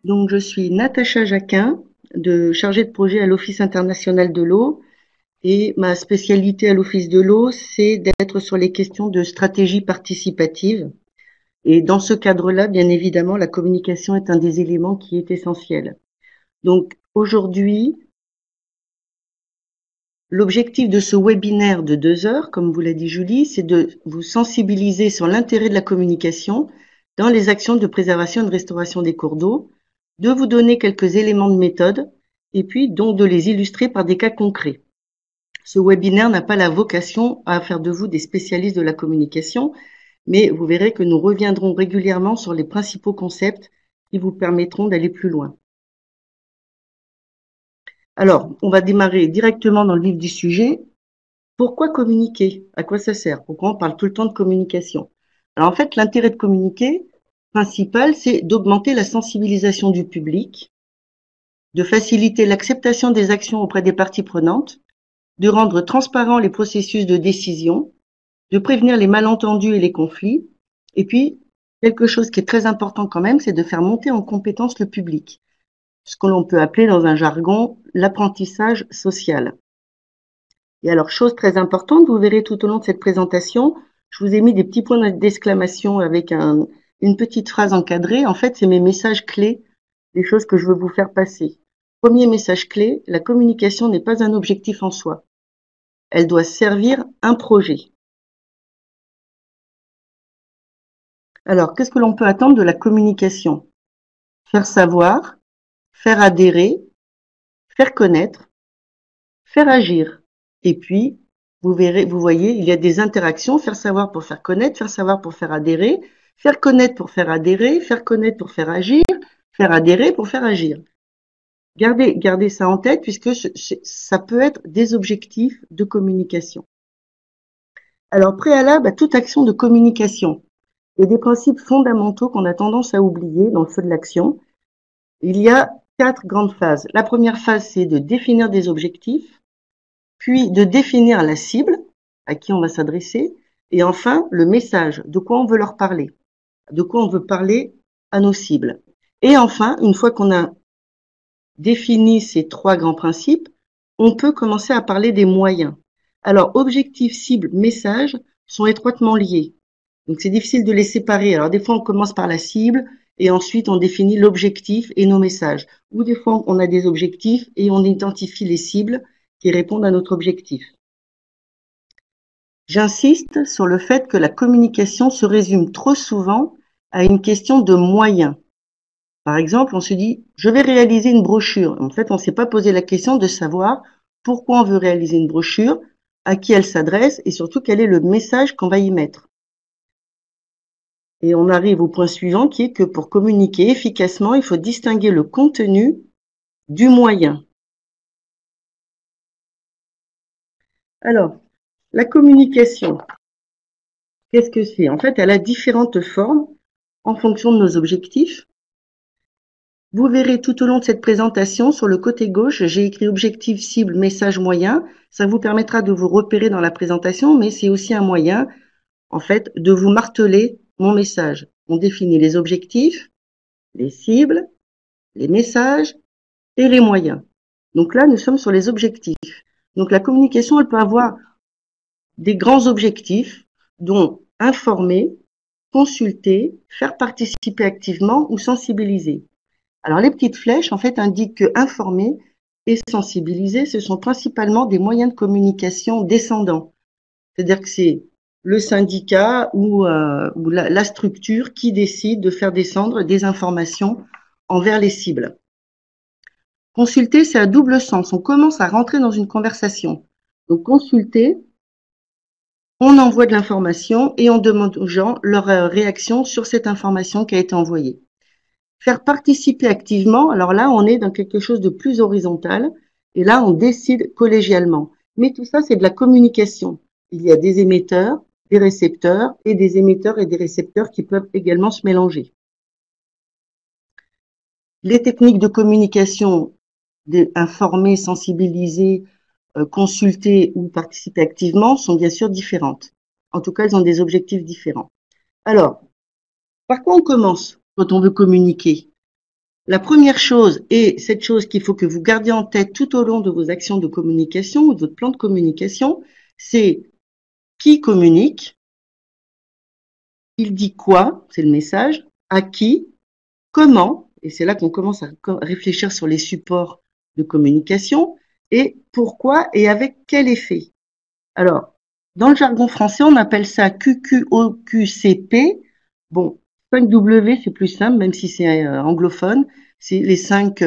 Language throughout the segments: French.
Donc, je suis Natacha Jacquin, chargée de projet à l'Office international de l'eau. Et ma spécialité à l'Office de l'eau, c'est d'être sur les questions de stratégie participative. Et dans ce cadre-là, bien évidemment, la communication est un des éléments qui est essentiel. Donc, aujourd'hui, l'objectif de ce webinaire de 2 heures, comme vous l'a dit Julie, c'est de vous sensibiliser sur l'intérêt de la communication dans les actions de préservation et de restauration des cours d'eau, de vous donner quelques éléments de méthode et puis donc de les illustrer par des cas concrets. Ce webinaire n'a pas la vocation à faire de vous des spécialistes de la communication, mais vous verrez que nous reviendrons régulièrement sur les principaux concepts qui vous permettront d'aller plus loin. Alors, on va démarrer directement dans le vif du sujet. Pourquoi communiquer? À quoi ça sert? Pourquoi on parle tout le temps de communication? Alors en fait, l'intérêt de communiquer principal, c'est d'augmenter la sensibilisation du public, de faciliter l'acceptation des actions auprès des parties prenantes, de rendre transparents les processus de décision, de prévenir les malentendus et les conflits, et puis quelque chose qui est très important quand même, c'est de faire monter en compétence le public, ce que l'on peut appeler dans un jargon l'apprentissage social. Et alors, chose très importante, vous verrez tout au long de cette présentation, je vous ai mis des petits points d'exclamation avec une petite phrase encadrée. En fait, c'est mes messages clés, les choses que je veux vous faire passer. Premier message clé, la communication n'est pas un objectif en soi. Elle doit servir un projet. Alors, qu'est-ce que l'on peut attendre de la communication? Faire savoir, faire adhérer, faire connaître, faire agir. Et puis, vous verrez, vous voyez, il y a des interactions, faire savoir pour faire connaître, faire savoir pour faire adhérer, faire connaître pour faire adhérer, faire connaître pour faire agir, faire adhérer pour faire agir. Gardez ça en tête puisque ça peut être des objectifs de communication. Alors, préalable à toute action de communication, il y a des principes fondamentaux qu'on a tendance à oublier dans le feu de l'action. Il y a 4 grandes phases. La première phase, c'est de définir des objectifs, puis de définir la cible à qui on va s'adresser, et enfin le message, de quoi on veut leur parler, de quoi on veut parler à nos cibles. Et enfin, une fois qu'on a défini ces 3 grands principes, on peut commencer à parler des moyens. Alors, objectif, cible, message sont étroitement liés. Donc, c'est difficile de les séparer. Alors, des fois, on commence par la cible et ensuite, on définit l'objectif et nos messages. Ou des fois, on a des objectifs et on identifie les cibles qui répondent à notre objectif. J'insiste sur le fait que la communication se résume trop souvent à une question de moyens. Par exemple, on se dit, je vais réaliser une brochure. En fait, on ne s'est pas posé la question de savoir pourquoi on veut réaliser une brochure, à qui elle s'adresse et surtout quel est le message qu'on va y mettre. Et on arrive au point suivant qui est que pour communiquer efficacement, il faut distinguer le contenu du moyen. Alors, la communication, qu'est-ce que c'est? En fait, elle a différentes formes en fonction de nos objectifs. Vous verrez tout au long de cette présentation, sur le côté gauche, j'ai écrit objectif, cible, message, moyen. Ça vous permettra de vous repérer dans la présentation, mais c'est aussi un moyen, en fait, de vous marteler mon message. On définit les objectifs, les cibles, les messages et les moyens. Donc là, nous sommes sur les objectifs. Donc la communication, elle peut avoir des grands objectifs, dont informer, consulter, faire participer activement ou sensibiliser. Alors les petites flèches, en fait, indiquent que informer et sensibiliser, ce sont principalement des moyens de communication descendants. C'est-à-dire que c'est le syndicat ou la structure qui décide de faire descendre des informations envers les cibles. Consulter, c'est à double sens. On commence à rentrer dans une conversation. Donc consulter, on envoie de l'information et on demande aux gens leur réaction sur cette information qui a été envoyée. Faire participer activement, alors là, on est dans quelque chose de plus horizontal et là, on décide collégialement. Mais tout ça, c'est de la communication. Il y a des émetteurs, des récepteurs et des émetteurs et des récepteurs qui peuvent également se mélanger. Les techniques de communication, informer, sensibiliser, consulter ou participer activement sont bien sûr différentes. En tout cas, elles ont des objectifs différents. Alors, par quoi on commence quand on veut communiquer? la première chose, et cette chose qu'il faut que vous gardiez en tête tout au long de vos actions de communication ou de votre plan de communication, c'est qui communique, il dit quoi, c'est le message, à qui, comment, et c'est là qu'on commence à réfléchir sur les supports de communication, et pourquoi et avec quel effet. Alors, dans le jargon français, on appelle ça QQOQCP. Bon, 5W, c'est plus simple, même si c'est anglophone. C'est les 5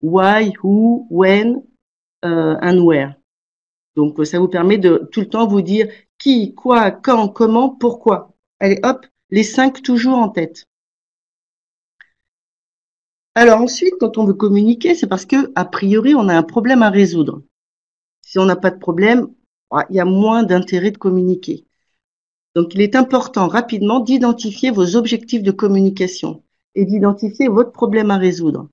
why, who, when, and where. Donc, ça vous permet de tout le temps vous dire qui, quoi, quand, comment, pourquoi. Allez, hop, les 5 toujours en tête. Alors ensuite, quand on veut communiquer, c'est parce que, a priori, on a un problème à résoudre. Si on n'a pas de problème, il y a moins d'intérêt de communiquer. Donc, il est important rapidement d'identifier vos objectifs de communication et d'identifier votre problème à résoudre.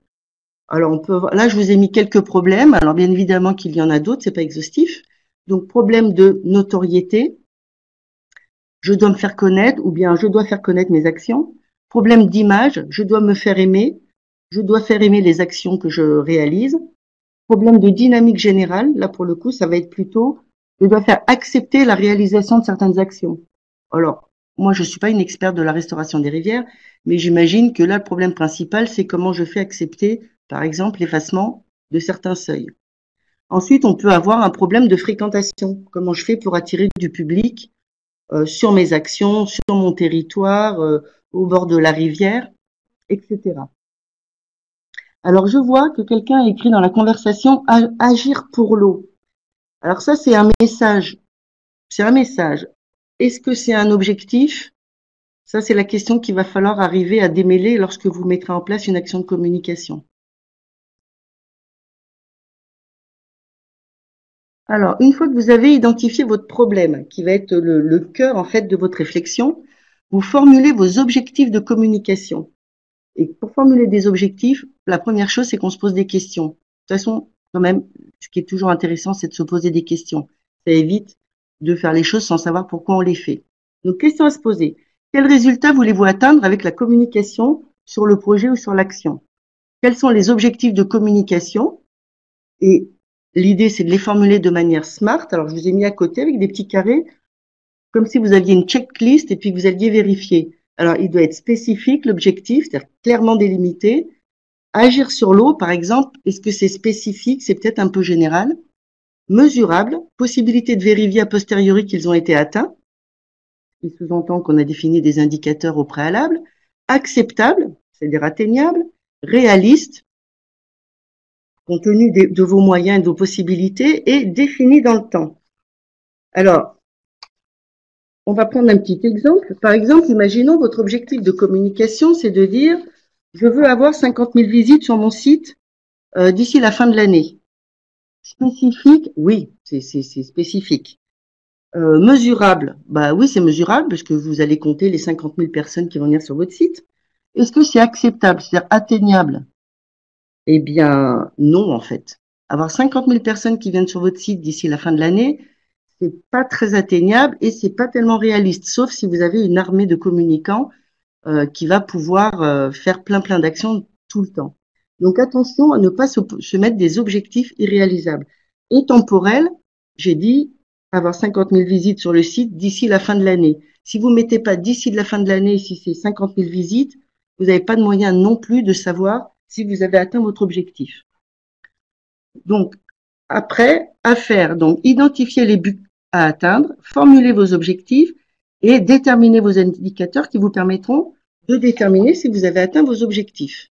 Alors, là, je vous ai mis quelques problèmes. Alors, bien évidemment qu'il y en a d'autres, c'est pas exhaustif. Donc, problème de notoriété. Je dois me faire connaître ou bien je dois faire connaître mes actions. Problème d'image. Je dois me faire aimer. Je dois faire aimer les actions que je réalise. Problème de dynamique générale. Là, pour le coup, ça va être plutôt, je dois faire accepter la réalisation de certaines actions. Alors, moi, je suis pas une experte de la restauration des rivières, mais j'imagine que là, le problème principal, c'est comment je fais accepter, par exemple, l'effacement de certains seuils. Ensuite, on peut avoir un problème de fréquentation. Comment je fais pour attirer du public sur mes actions, sur mon territoire, au bord de la rivière, etc. Alors, je vois que quelqu'un a écrit dans la conversation agir pour l'eau. Alors ça, c'est un message. C'est un message. Est-ce que c'est un objectif? Ça, c'est la question qu'il va falloir arriver à démêler lorsque vous mettrez en place une action de communication. Alors, une fois que vous avez identifié votre problème, qui va être le cœur, en fait, de votre réflexion, vous formulez vos objectifs de communication. Et pour formuler des objectifs, la première chose, c'est qu'on se pose des questions. De toute façon, quand même, ce qui est toujours intéressant, c'est de se poser des questions. Ça évite de faire les choses sans savoir pourquoi on les fait. Donc, question à se poser. Quel résultat voulez-vous atteindre avec la communication sur le projet ou sur l'action? Quels sont les objectifs de communication? Et l'idée, c'est de les formuler de manière smart. Alors, je vous ai mis à côté avec des petits carrés, comme si vous aviez une checklist et puis que vous alliez vérifier. Alors, il doit être spécifique, l'objectif, c'est-à-dire clairement délimité. Agir sur l'eau, par exemple, est-ce que c'est spécifique? C'est peut-être un peu général. Mesurable, possibilité de vérifier a posteriori qu'ils ont été atteints. Il sous-entend qu'on a défini des indicateurs au préalable. Acceptable, c'est-à-dire atteignable. Réaliste, compte tenu de vos moyens et de vos possibilités, et défini dans le temps. Alors, on va prendre un petit exemple. Par exemple, imaginons votre objectif de communication, c'est de dire « Je veux avoir 50 000 visites sur mon site d'ici la fin de l'année ». Spécifique, oui, c'est spécifique. Mesurable, bah oui, c'est mesurable parce que vous allez compter les 50 000 personnes qui vont venir sur votre site. Est-ce que c'est acceptable, c'est-à-dire atteignable? Eh bien, non, en fait. Avoir 50 000 personnes qui viennent sur votre site d'ici la fin de l'année, c'est pas très atteignable et c'est pas tellement réaliste, sauf si vous avez une armée de communicants qui va pouvoir faire plein d'actions tout le temps. Donc attention à ne pas se mettre des objectifs irréalisables. Et temporels, j'ai dit avoir 50 000 visites sur le site d'ici la fin de l'année. Si vous ne mettez pas d'ici la fin de l'année, si c'est 50 000 visites, vous n'avez pas de moyen non plus de savoir si vous avez atteint votre objectif. Donc, après, à faire, donc identifier les buts à atteindre, formuler vos objectifs et déterminer vos indicateurs qui vous permettront de déterminer si vous avez atteint vos objectifs.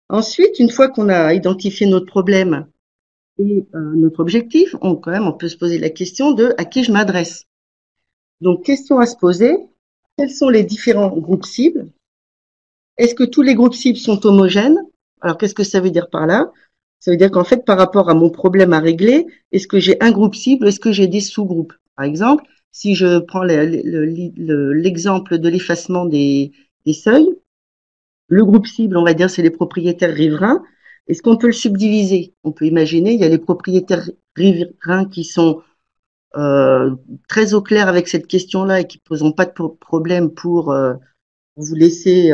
Ensuite, une fois qu'on a identifié notre problème et notre objectif, on peut se poser la question de à qui je m'adresse. Donc, question à se poser, quels sont les différents groupes cibles? Est-ce que tous les groupes cibles sont homogènes? Alors, qu'est-ce que ça veut dire par là? Ça veut dire qu'en fait, par rapport à mon problème à régler, est-ce que j'ai un groupe cible, est-ce que j'ai des sous-groupes? Par exemple, si je prends l'exemple de l'effacement des seuils, le groupe cible, on va dire, c'est les propriétaires riverains. Est-ce qu'on peut le subdiviser? On peut imaginer, il y a les propriétaires riverains qui sont très au clair avec cette question-là et qui ne poseront pas de problème pour vous laisser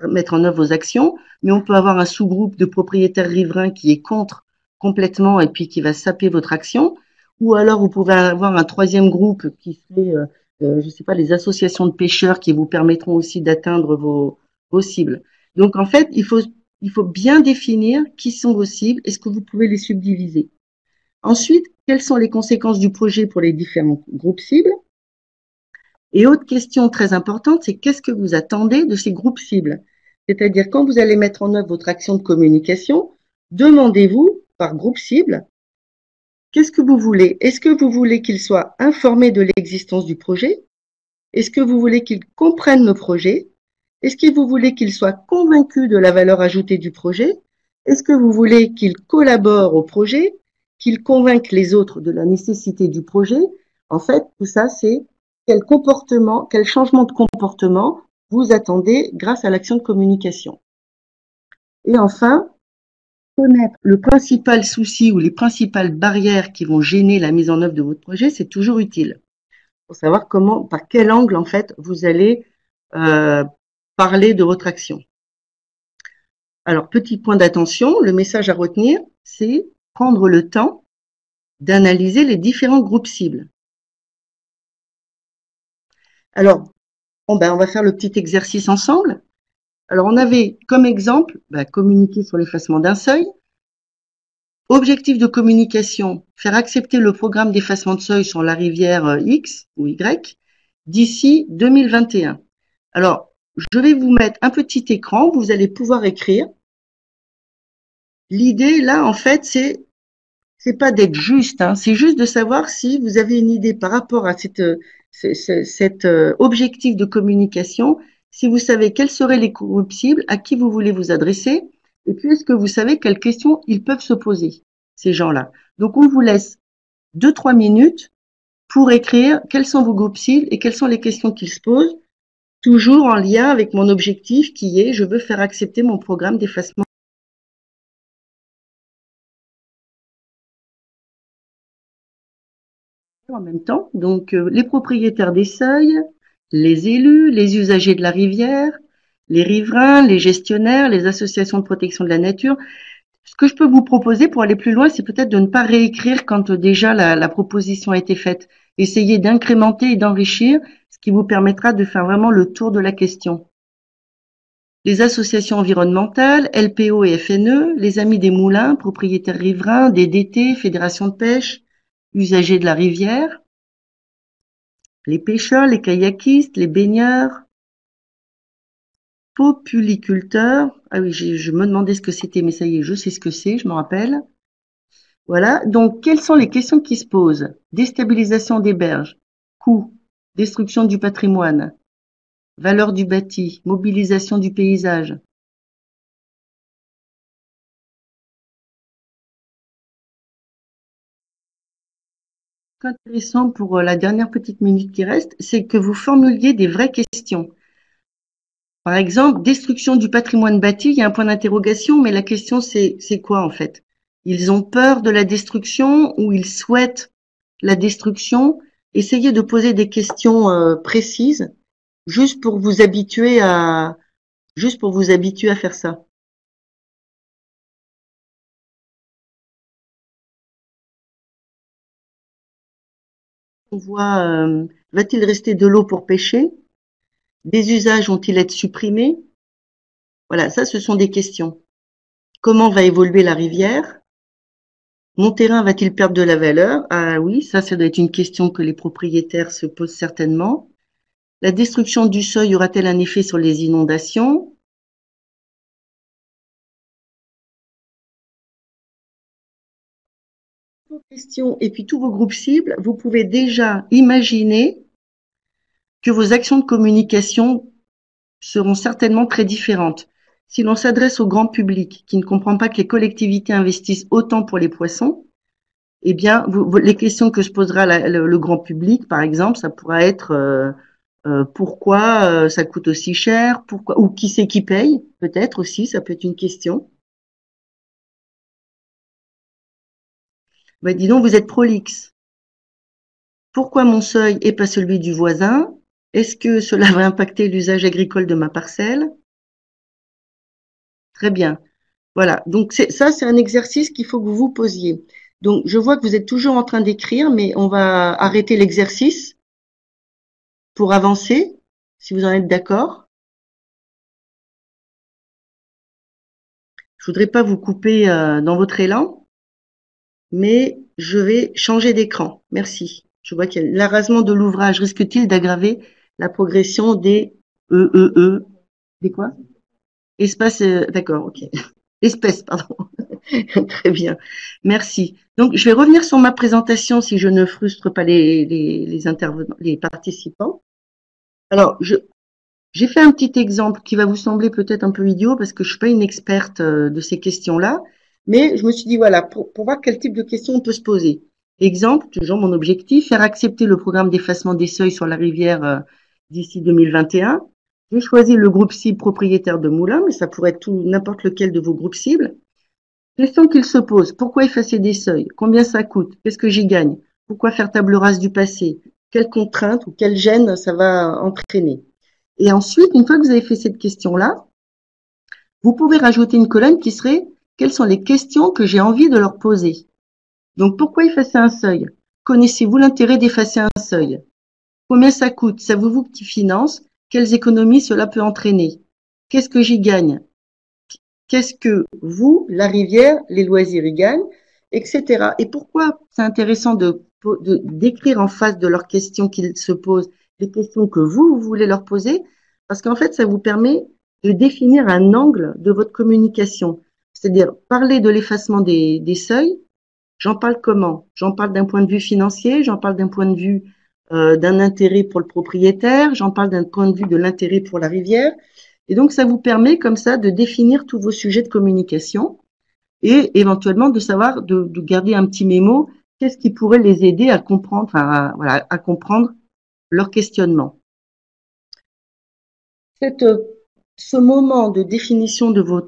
mettre en œuvre vos actions, mais on peut avoir un sous-groupe de propriétaires riverains qui est contre complètement et puis qui va saper votre action. Ou alors vous pouvez avoir un troisième groupe qui serait, je sais pas, les associations de pêcheurs qui vous permettront aussi d'atteindre vos cibles. Donc en fait, il faut bien définir qui sont vos cibles et ce que vous pouvez les subdiviser. Ensuite, quelles sont les conséquences du projet pour les différents groupes cibles? Et autre question très importante, c'est qu'est-ce que vous attendez de ces groupes cibles? C'est-à-dire, quand vous allez mettre en œuvre votre action de communication, demandez-vous, par groupe cible, qu'est-ce que vous voulez? Est-ce que vous voulez qu'ils soient informés de l'existence du projet? Est-ce que vous voulez qu'ils comprennent le projet? Est-ce que vous voulez qu'ils soient convaincus de la valeur ajoutée du projet? Est-ce que vous voulez qu'ils collaborent au projet? Qu'ils convainquent les autres de la nécessité du projet? En fait, tout ça, c'est quel comportement, quel changement de comportement vous attendez grâce à l'action de communication. Et enfin, connaître le principal souci ou les principales barrières qui vont gêner la mise en œuvre de votre projet, c'est toujours utile pour savoir comment, par quel angle en fait vous allez parler de votre action. Alors, petit point d'attention, le message à retenir, c'est prendre le temps d'analyser les différents groupes cibles. Alors, on va faire le petit exercice ensemble. Alors, on avait comme exemple communiquer sur l'effacement d'un seuil. Objectif de communication, faire accepter le programme d'effacement de seuil sur la rivière X ou Y d'ici 2021. Alors, je vais vous mettre un petit écran, vous allez pouvoir écrire. L'idée, là, en fait, c'est pas d'être juste, hein, c'est juste de savoir si vous avez une idée par rapport à cet objectif de communication, si vous savez quels seraient les groupes cibles, à qui vous voulez vous adresser, et puis est-ce que vous savez quelles questions ils peuvent se poser, ces gens-là. Donc, on vous laisse 2-3 minutes pour écrire quels sont vos groupes cibles et quelles sont les questions qu'ils se posent, toujours en lien avec mon objectif qui est je veux faire accepter mon programme d'effacement. En même temps, donc les propriétaires des seuils, les élus, les usagers de la rivière, les riverains, les gestionnaires, les associations de protection de la nature. Ce que je peux vous proposer pour aller plus loin, c'est peut-être de ne pas réécrire quand déjà la proposition a été faite. Essayez d'incrémenter et d'enrichir, ce qui vous permettra de faire vraiment le tour de la question. Les associations environnementales, LPO et FNE, les Amis des Moulins, propriétaires riverains, DDT, Fédération de pêche, usagers de la rivière, les pêcheurs, les kayakistes, les baigneurs, populiculteurs. Ah oui, je me demandais ce que c'était, mais ça y est, je sais ce que c'est, je me rappelle. Voilà. Donc, quelles sont les questions qui se posent? Déstabilisation des berges, coût, destruction du patrimoine, valeur du bâti, mobilisation du paysage. Ce qui est intéressant pour la dernière petite minute qui reste, c'est que vous formuliez des vraies questions. Par exemple, destruction du patrimoine bâti, il y a un point d'interrogation, mais la question c'est quoi en fait? Ils ont peur de la destruction ou ils souhaitent la destruction? Essayez de poser des questions précises, juste pour vous habituer à faire ça. On voit, va-t-il rester de l'eau pour pêcher? Des usages vont-ils être supprimés? Voilà, ça ce sont des questions. Comment va évoluer la rivière? Mon terrain va-t-il perdre de la valeur? Ah oui, ça doit être une question que les propriétaires se posent certainement. La destruction du seuil aura-t-elle un effet sur les inondations? Vos questions et puis tous vos groupes cibles, vous pouvez déjà imaginer que vos actions de communication seront certainement très différentes. Si l'on s'adresse au grand public qui ne comprend pas que les collectivités investissent autant pour les poissons, eh bien, les questions que se posera le grand public, par exemple, ça pourra être pourquoi ça coûte aussi cher, pourquoi ou qui c'est qui paye, peut-être aussi, ça peut être une question. Dis donc, vous êtes prolixe. Pourquoi mon seuil et pas celui du voisin? Est-ce que cela va impacter l'usage agricole de ma parcelle? Très bien. Voilà. Donc ça, c'est un exercice qu'il faut que vous vous posiez. Donc je vois que vous êtes toujours en train d'écrire, mais on va arrêter l'exercice pour avancer, si vous en êtes d'accord. Je voudrais pas vous couper dans votre élan, mais je vais changer d'écran. Merci. Je vois que l'arasement de l'ouvrage risque-t-il d'aggraver la progression des des quoi? Espace, d'accord, ok. Espèces, pardon. Très bien. Merci. Donc, je vais revenir sur ma présentation si je ne frustre pas les intervenants, les participants. Alors, j'ai fait un petit exemple qui va vous sembler peut-être un peu idiot parce que je suis pas une experte de ces questions-là, mais je me suis dit voilà, pour voir quel type de questions on peut se poser. Exemple, toujours mon objectif, faire accepter le programme d'effacement des seuils sur la rivière d'ici 2021. J'ai choisi le groupe cible propriétaire de moulins, mais ça pourrait être tout n'importe lequel de vos groupes cibles. Question qu'il se pose, pourquoi effacer des seuils? Combien ça coûte? Qu'est-ce que j'y gagne? Pourquoi faire table rase du passé? Quelles contraintes ou quelles gênes ça va entraîner? Et ensuite, une fois que vous avez fait cette question-là, vous pouvez rajouter une colonne qui serait quelles sont les questions que j'ai envie de leur poser. Donc, pourquoi effacer un seuil? Connaissez-vous l'intérêt d'effacer un seuil? Combien ça coûte? Savez-vous qui finance? Quelles économies cela peut entraîner? Qu'est-ce que j'y gagne? Qu'est-ce que vous, la rivière, les loisirs y gagnent, etc. Et pourquoi c'est intéressant d'écrire en face de leurs questions qu'ils se posent, les questions que vous voulez leur poser, parce qu'en fait, ça vous permet de définir un angle de votre communication. C'est-à-dire, parler de l'effacement des seuils, j'en parle comment? J'en parle d'un point de vue financier, j'en parle d'un point de vue d'un intérêt pour le propriétaire, j'en parle d'un point de vue de l'intérêt pour la rivière. Et donc, ça vous permet comme ça de définir tous vos sujets de communication et éventuellement de savoir, de garder un petit mémo, qu'est-ce qui pourrait les aider à comprendre, enfin, voilà, à comprendre leur questionnement. Cette, ce moment de définition de vos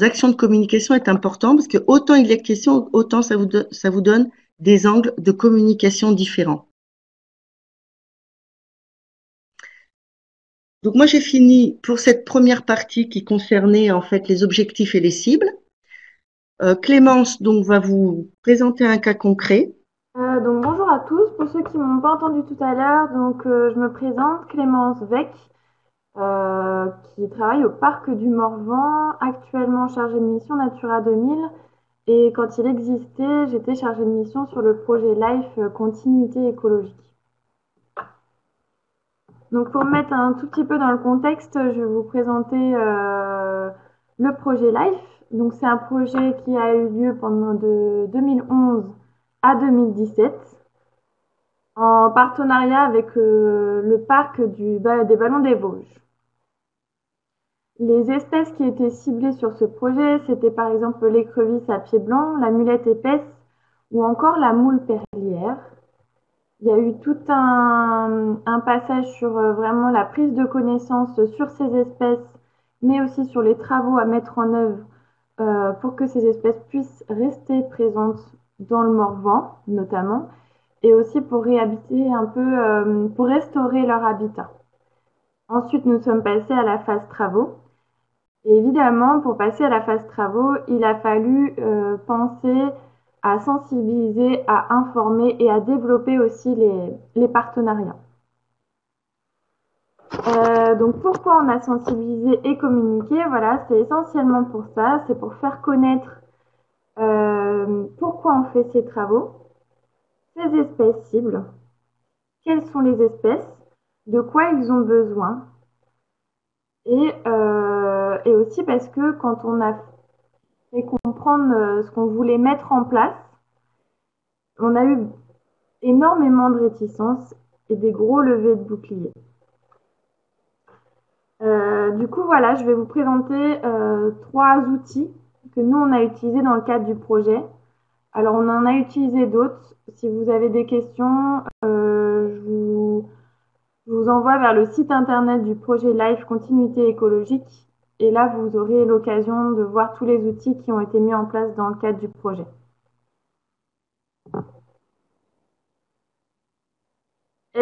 actions de communication est important parce que autant il est question, autant ça vous donne des angles de communication différents. Donc moi j'ai fini pour cette première partie qui concernait en fait les objectifs et les cibles. Clémence donc va vous présenter un cas concret. Donc bonjour à tous. Pour ceux qui m'ont pas entendu tout à l'heure, je me présente Clémence Vec, qui travaille au parc du Morvan, actuellement chargée de mission Natura 2000. Et quand il existait, j'étais chargée de mission sur le projet LIFE Continuité écologique. Donc pour me mettre un tout petit peu dans le contexte, je vais vous présenter le projet LIFE. Donc c'est un projet qui a eu lieu pendant de 2011 à 2017. En partenariat avec le parc des Ballons des Vosges. Les espèces qui étaient ciblées sur ce projet, c'était par exemple l'écrevisse à pied blanc, la mulette épaisse ou encore la moule perlière. Il y a eu tout un passage sur vraiment la prise de connaissance sur ces espèces, mais aussi sur les travaux à mettre en œuvre pour que ces espèces puissent rester présentes dans le Morvan, notamment, et aussi pour réhabiter un peu, pour restaurer leur habitat. Ensuite, nous sommes passés à la phase travaux. Et évidemment, pour passer à la phase travaux, il a fallu penser à sensibiliser, à informer et à développer aussi les partenariats. Donc pourquoi on a sensibilisé et communiqué? Voilà, c'est essentiellement pour ça, c'est pour faire connaître pourquoi on fait ces travaux, ces espèces cibles, quelles sont les espèces, de quoi ils ont besoin, et aussi parce que quand on a fait comprendre ce qu'on voulait mettre en place, on a eu énormément de réticences et des gros levées de boucliers. Du coup, voilà, je vais vous présenter 3 outils que nous, on a utilisés dans le cadre du projet. Alors, on en a utilisé d'autres. Si vous avez des questions, je vous envoie vers le site internet du projet Life Continuité écologique. Et là, vous aurez l'occasion de voir tous les outils qui ont été mis en place dans le cadre du projet.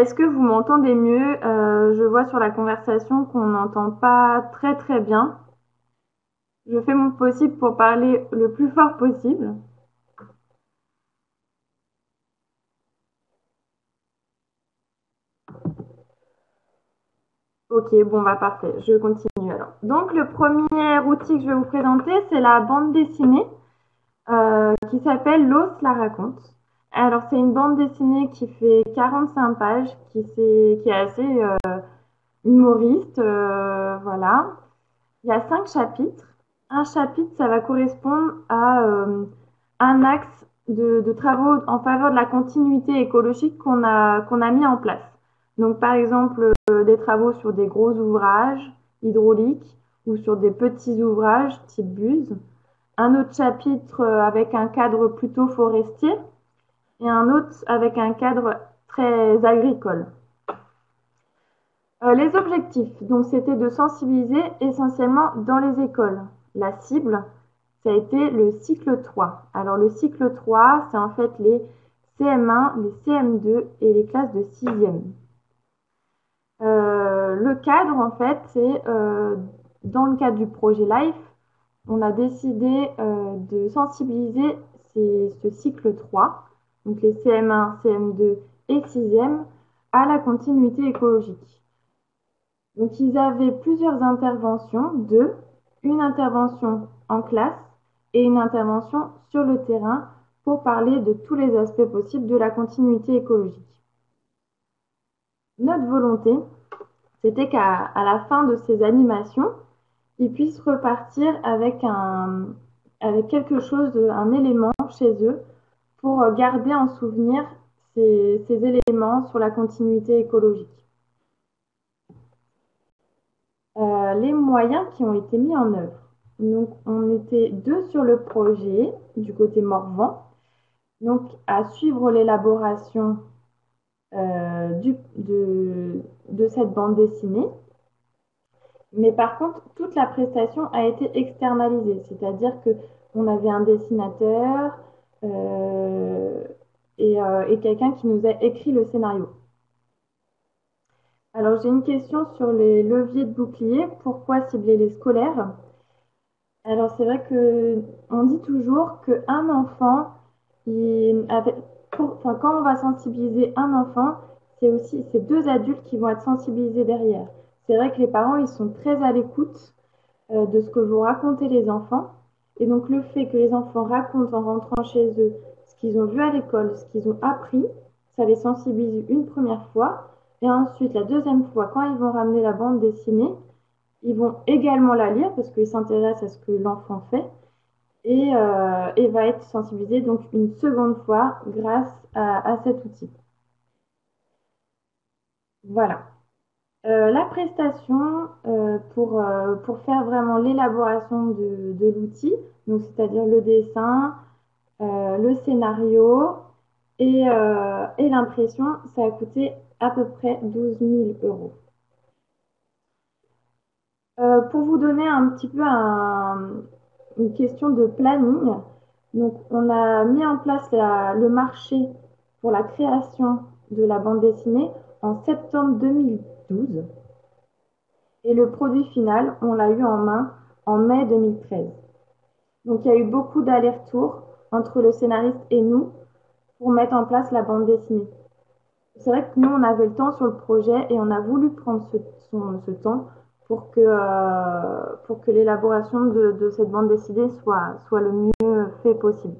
Est-ce que vous m'entendez mieux? Je vois sur la conversation qu'on n'entend pas très très bien. Je fais mon possible pour parler le plus fort possible. Ok, bon bah parfait, je continue alors. Donc le premier outil que je vais vous présenter, c'est la bande dessinée qui s'appelle L'Os la raconte. Alors c'est une bande dessinée qui fait 45 pages, qui est assez humoriste, voilà. Il y a 5 chapitres. Un chapitre, ça va correspondre à un axe de travaux en faveur de la continuité écologique qu'on a mis en place. Donc, par exemple, des travaux sur des gros ouvrages hydrauliques ou sur des petits ouvrages type buse. Un autre chapitre avec un cadre plutôt forestier et un autre avec un cadre très agricole. Les objectifs, donc c'était de sensibiliser essentiellement dans les écoles. La cible, ça a été le cycle 3. Alors le cycle 3, c'est en fait les CM1, les CM2 et les classes de 6e. Le cadre, en fait, c'est dans le cadre du projet LIFE, on a décidé de sensibiliser ce cycle 3, donc les CM1, CM2 et 6e, à la continuité écologique. Donc, ils avaient plusieurs interventions, une intervention en classe et une intervention sur le terrain pour parler de tous les aspects possibles de la continuité écologique. Notre volonté, c'était qu'à la fin de ces animations, ils puissent repartir avec quelque chose, un élément chez eux pour garder en souvenir ces éléments sur la continuité écologique. Les moyens qui ont été mis en œuvre. Donc, on était 2 sur le projet du côté Morvan, donc à suivre l'élaboration de cette bande dessinée. Mais par contre, toute la prestation a été externalisée, c'est-à-dire qu'on avait un dessinateur euh, et quelqu'un qui nous a écrit le scénario. Alors, j'ai une question sur les leviers de bouclier. Pourquoi cibler les scolaires? Alors, c'est vrai qu'on dit toujours qu'un enfant, quand on va sensibiliser un enfant, c'est 2 adultes qui vont être sensibilisés derrière. C'est vrai que les parents, ils sont très à l'écoute de ce que vont raconter les enfants. Et donc, le fait que les enfants racontent en rentrant chez eux ce qu'ils ont vu à l'école, ce qu'ils ont appris, ça les sensibilise une première fois. Et ensuite, la deuxième fois, quand ils vont ramener la bande dessinée, ils vont également la lire parce qu'ils s'intéressent à ce que l'enfant fait et va être sensibilisé donc une seconde fois grâce à cet outil. Voilà. La prestation pour faire vraiment l'élaboration de l'outil, donc c'est-à-dire le dessin, le scénario et l'impression, ça a coûté à peu près 12 000 euros. Pour vous donner un petit peu une question de planning, donc on a mis en place le marché pour la création de la bande dessinée en septembre 2012 et le produit final, on l'a eu en main en mai 2013. Donc il y a eu beaucoup d'allers-retours entre le scénariste et nous pour mettre en place la bande dessinée. C'est vrai que nous, on avait le temps sur le projet et on a voulu prendre ce temps pour que l'élaboration de cette bande dessinée soit le mieux fait possible.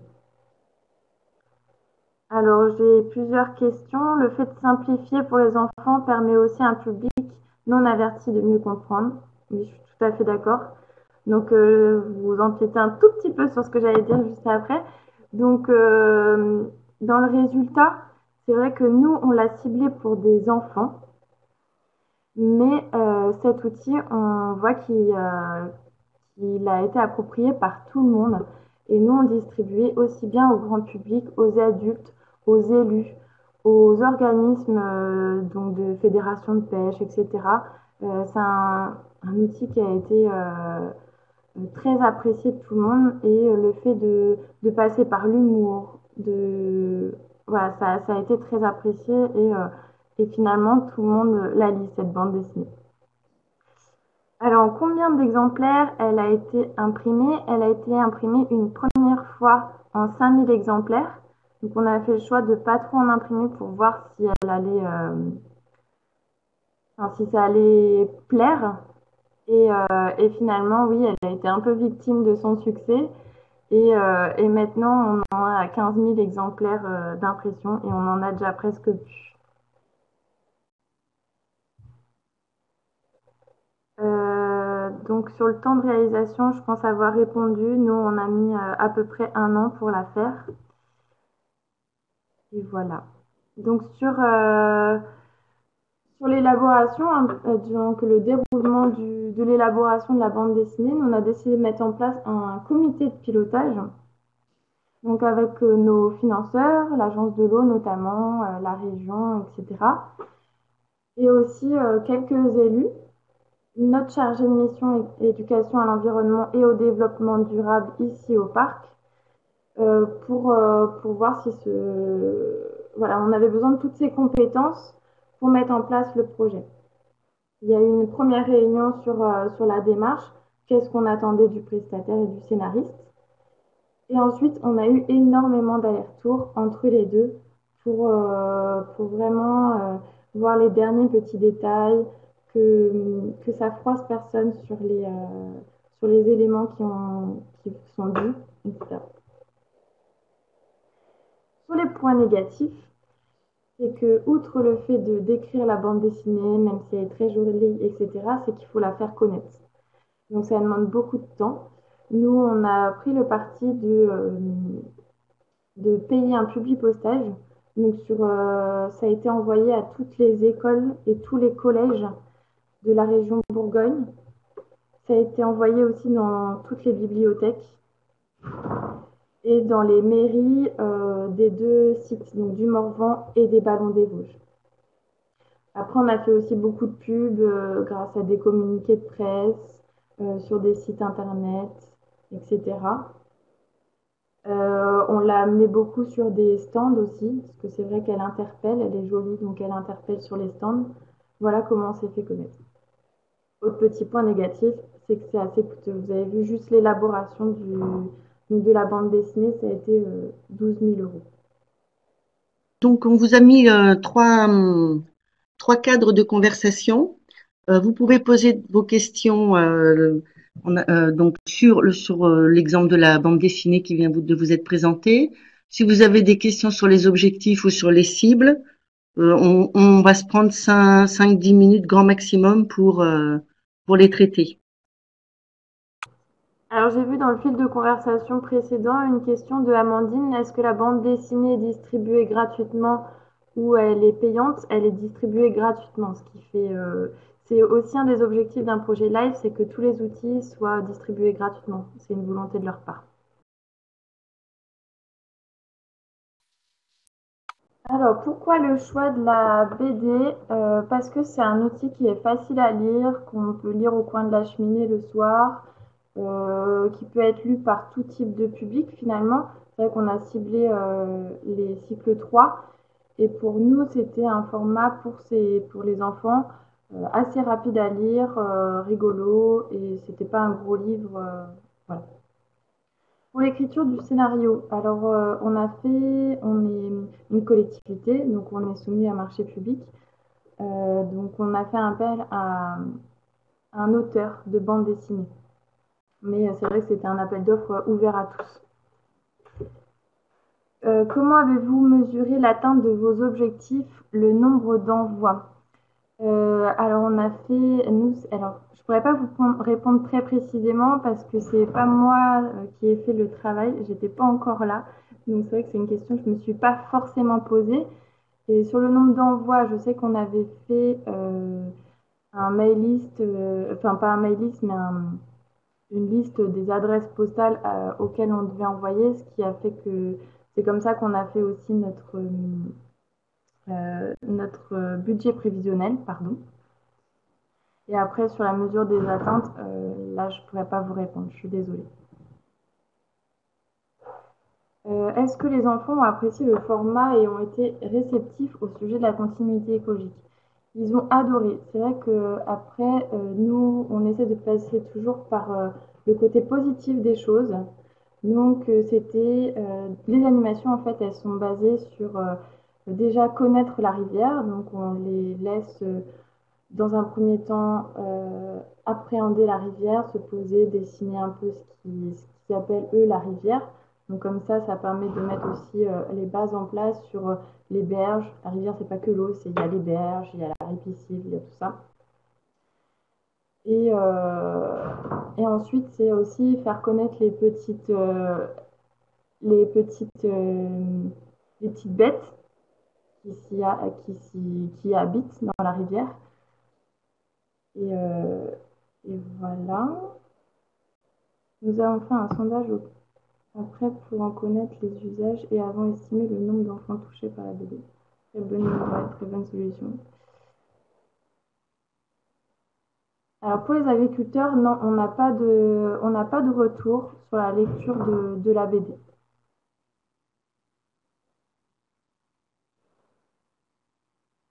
Alors, j'ai plusieurs questions. Le fait de simplifier pour les enfants permet aussi à un public non averti de mieux comprendre. Oui, je suis tout à fait d'accord. Donc, vous empiétez un tout petit peu sur ce que j'allais dire juste après. Donc, dans le résultat, c'est vrai que nous, on l'a ciblé pour des enfants. Mais cet outil, on voit qu'il a été approprié par tout le monde. Et nous, on distribuait aussi bien au grand public, aux adultes, aux élus, aux organismes donc de fédérations de pêche, etc. C'est un outil qui a été très apprécié de tout le monde et le fait de passer par l'humour, voilà, ça a été très apprécié Et finalement, tout le monde la lit, cette bande dessinée. Alors, en combien d'exemplaires elle a été imprimée? Elle a été imprimée une première fois en 5000 exemplaires. Donc, on a fait le choix de ne pas trop en imprimer pour voir si elle allait, si ça allait plaire. Et finalement, oui, elle a été un peu victime de son succès. Et maintenant, on en a 15 000 exemplaires d'impression et on en a déjà presque plus. Donc sur le temps de réalisation, je pense avoir répondu. Nous, on a mis à peu près 1 an pour la faire. Et voilà. Donc sur l'élaboration, donc le déroulement de l'élaboration de la bande dessinée, nous, on a décidé de mettre en place un comité de pilotage. Donc avec nos financeurs, l'agence de l'eau notamment, la région, etc. Et aussi quelques élus, notre chargée de mission éducation à l'environnement et au développement durable ici au parc, pour voir si voilà, on avait besoin de toutes ces compétences pour mettre en place le projet. Il y a eu une première réunion sur la démarche, qu'est-ce qu'on attendait du prestataire et du scénariste. Et ensuite, on a eu énormément d'allers-retours entre les deux pour vraiment voir les derniers petits détails, que ça froisse personne sur les éléments qui sont dits, etc. Sur les points négatifs, c'est que, outre le fait de d'écrire la bande dessinée, même si elle est très jolie, etc., c'est qu'il faut la faire connaître. Donc ça demande beaucoup de temps. Nous, on a pris le parti de payer un publipostage. Donc ça a été envoyé à toutes les écoles et tous les collèges de la région Bourgogne. Ça a été envoyé aussi dans toutes les bibliothèques et dans les mairies des deux sites, donc du Morvan et des Ballons des Vosges. Après, on a fait aussi beaucoup de pubs grâce à des communiqués de presse, sur des sites internet, etc. On l'a amené beaucoup sur des stands aussi, parce que c'est vrai qu'elle interpelle, elle est jolie, donc elle interpelle sur les stands. Voilà comment on s'est fait connaître. Autre petit point négatif, c'est que c'est assez coûteux. Vous avez vu juste l'élaboration de la bande dessinée, ça a été 12 000 euros. Donc, on vous a mis trois cadres de conversation. Vous pouvez poser vos questions donc sur l'exemple de la bande dessinée qui vient de vous être présentée. Si vous avez des questions sur les objectifs ou sur les cibles, on va se prendre 5-10 minutes grand maximum pour les traiter. Alors j'ai vu dans le fil de conversation précédent une question de Amandine. Est-ce que la bande dessinée est distribuée gratuitement ou elle est payante? Elle est distribuée gratuitement, ce qui fait... c'est aussi un des objectifs d'un projet live, c'est que tous les outils soient distribués gratuitement. C'est une volonté de leur part. Alors, pourquoi le choix de la BD? Parce que c'est un outil qui est facile à lire, qu'on peut lire au coin de la cheminée le soir, qui peut être lu par tout type de public finalement. C'est vrai qu'on a ciblé les cycles 3 et pour nous, c'était un format pour les enfants assez rapide à lire, rigolo et c'était pas un gros livre. Voilà. Pour l'écriture du scénario, alors on est une collectivité, donc on est soumis à marché public. Donc on a fait appel à un auteur de bande dessinée. Mais c'est vrai que c'était un appel d'offres ouvert à tous. Comment avez-vous mesuré l'atteinte de vos objectifs, le nombre d'envois? Alors on a fait, nous, alors je pourrais pas vous répondre très précisément parce que c'est pas moi qui ai fait le travail, j'étais pas encore là, donc c'est vrai que c'est une question que je me suis pas forcément posée. Et sur le nombre d'envois, je sais qu'on avait fait un mail list, enfin pas un mail list, mais une liste des adresses postales auxquelles on devait envoyer, ce qui a fait que c'est comme ça qu'on a fait aussi notre budget prévisionnel, pardon. Et après, sur la mesure des atteintes, là, je ne pourrais pas vous répondre, je suis désolée. Est-ce que les enfants ont apprécié le format et ont été réceptifs au sujet de la continuité écologique? Ils ont adoré. C'est vrai qu'après, nous, on essaie de passer toujours par le côté positif des choses. Donc, les animations, en fait, elles sont basées sur déjà connaître la rivière. Donc, on les laisse dans un premier temps, appréhender la rivière, se poser, dessiner un peu ce qu'ils appellent eux la rivière. Donc comme ça permet de mettre aussi les bases en place sur les berges. La rivière, c'est pas que l'eau, il y a les berges, il y a la ripisylve, il y a tout ça. Et, euh, et ensuite, c'est aussi faire connaître les petites, euh, les petites bêtes qui habitent dans la rivière. Et, euh, et voilà. Nous avons fait un sondage après pour en connaître les usages et avons estimé le nombre d'enfants touchés par la BD. Très bonne solution. Alors pour les agriculteurs, non, on n'a pas de retour sur la lecture de la BD.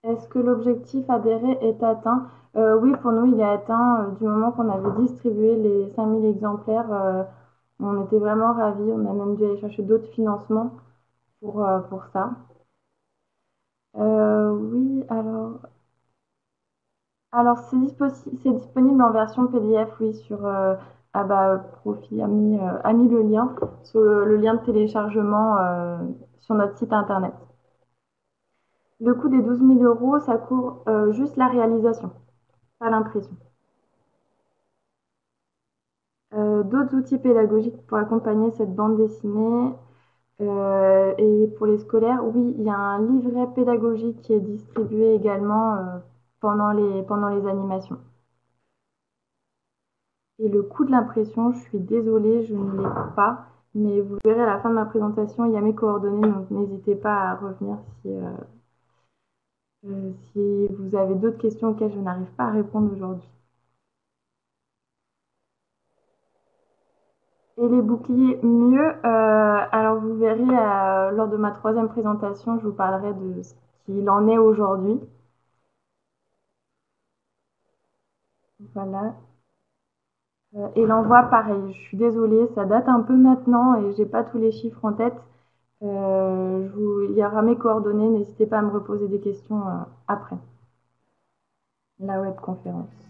Est-ce que l'objectif adhéré est atteint? Oui, pour nous, il est atteint du moment qu'on avait distribué les 5000 exemplaires. On était vraiment ravis. On a même dû aller chercher d'autres financements pour ça. Oui, alors c'est disponible en version PDF, oui, sur Profi a mis le lien sur le lien de téléchargement sur notre site internet. Le coût des 12 000 euros, ça couvre juste la réalisation, pas l'impression. D'autres outils pédagogiques pour accompagner cette bande dessinée. Et pour les scolaires, oui, il y a un livret pédagogique qui est distribué également pendant les animations. Et le coût de l'impression, je suis désolée, je ne l'ai pas, mais vous verrez à la fin de ma présentation, il y a mes coordonnées, donc n'hésitez pas à revenir si vous avez d'autres questions auxquelles je n'arrive pas à répondre aujourd'hui. Et les boucliers, mieux. Alors vous verrez lors de ma troisième présentation, je vous parlerai de ce qu'il en est aujourd'hui. Voilà. Et l'envoi, pareil, je suis désolée, ça date un peu maintenant et j'ai pas tous les chiffres en tête. Il y aura mes coordonnées, n'hésitez pas à me reposer des questions après la webconférence.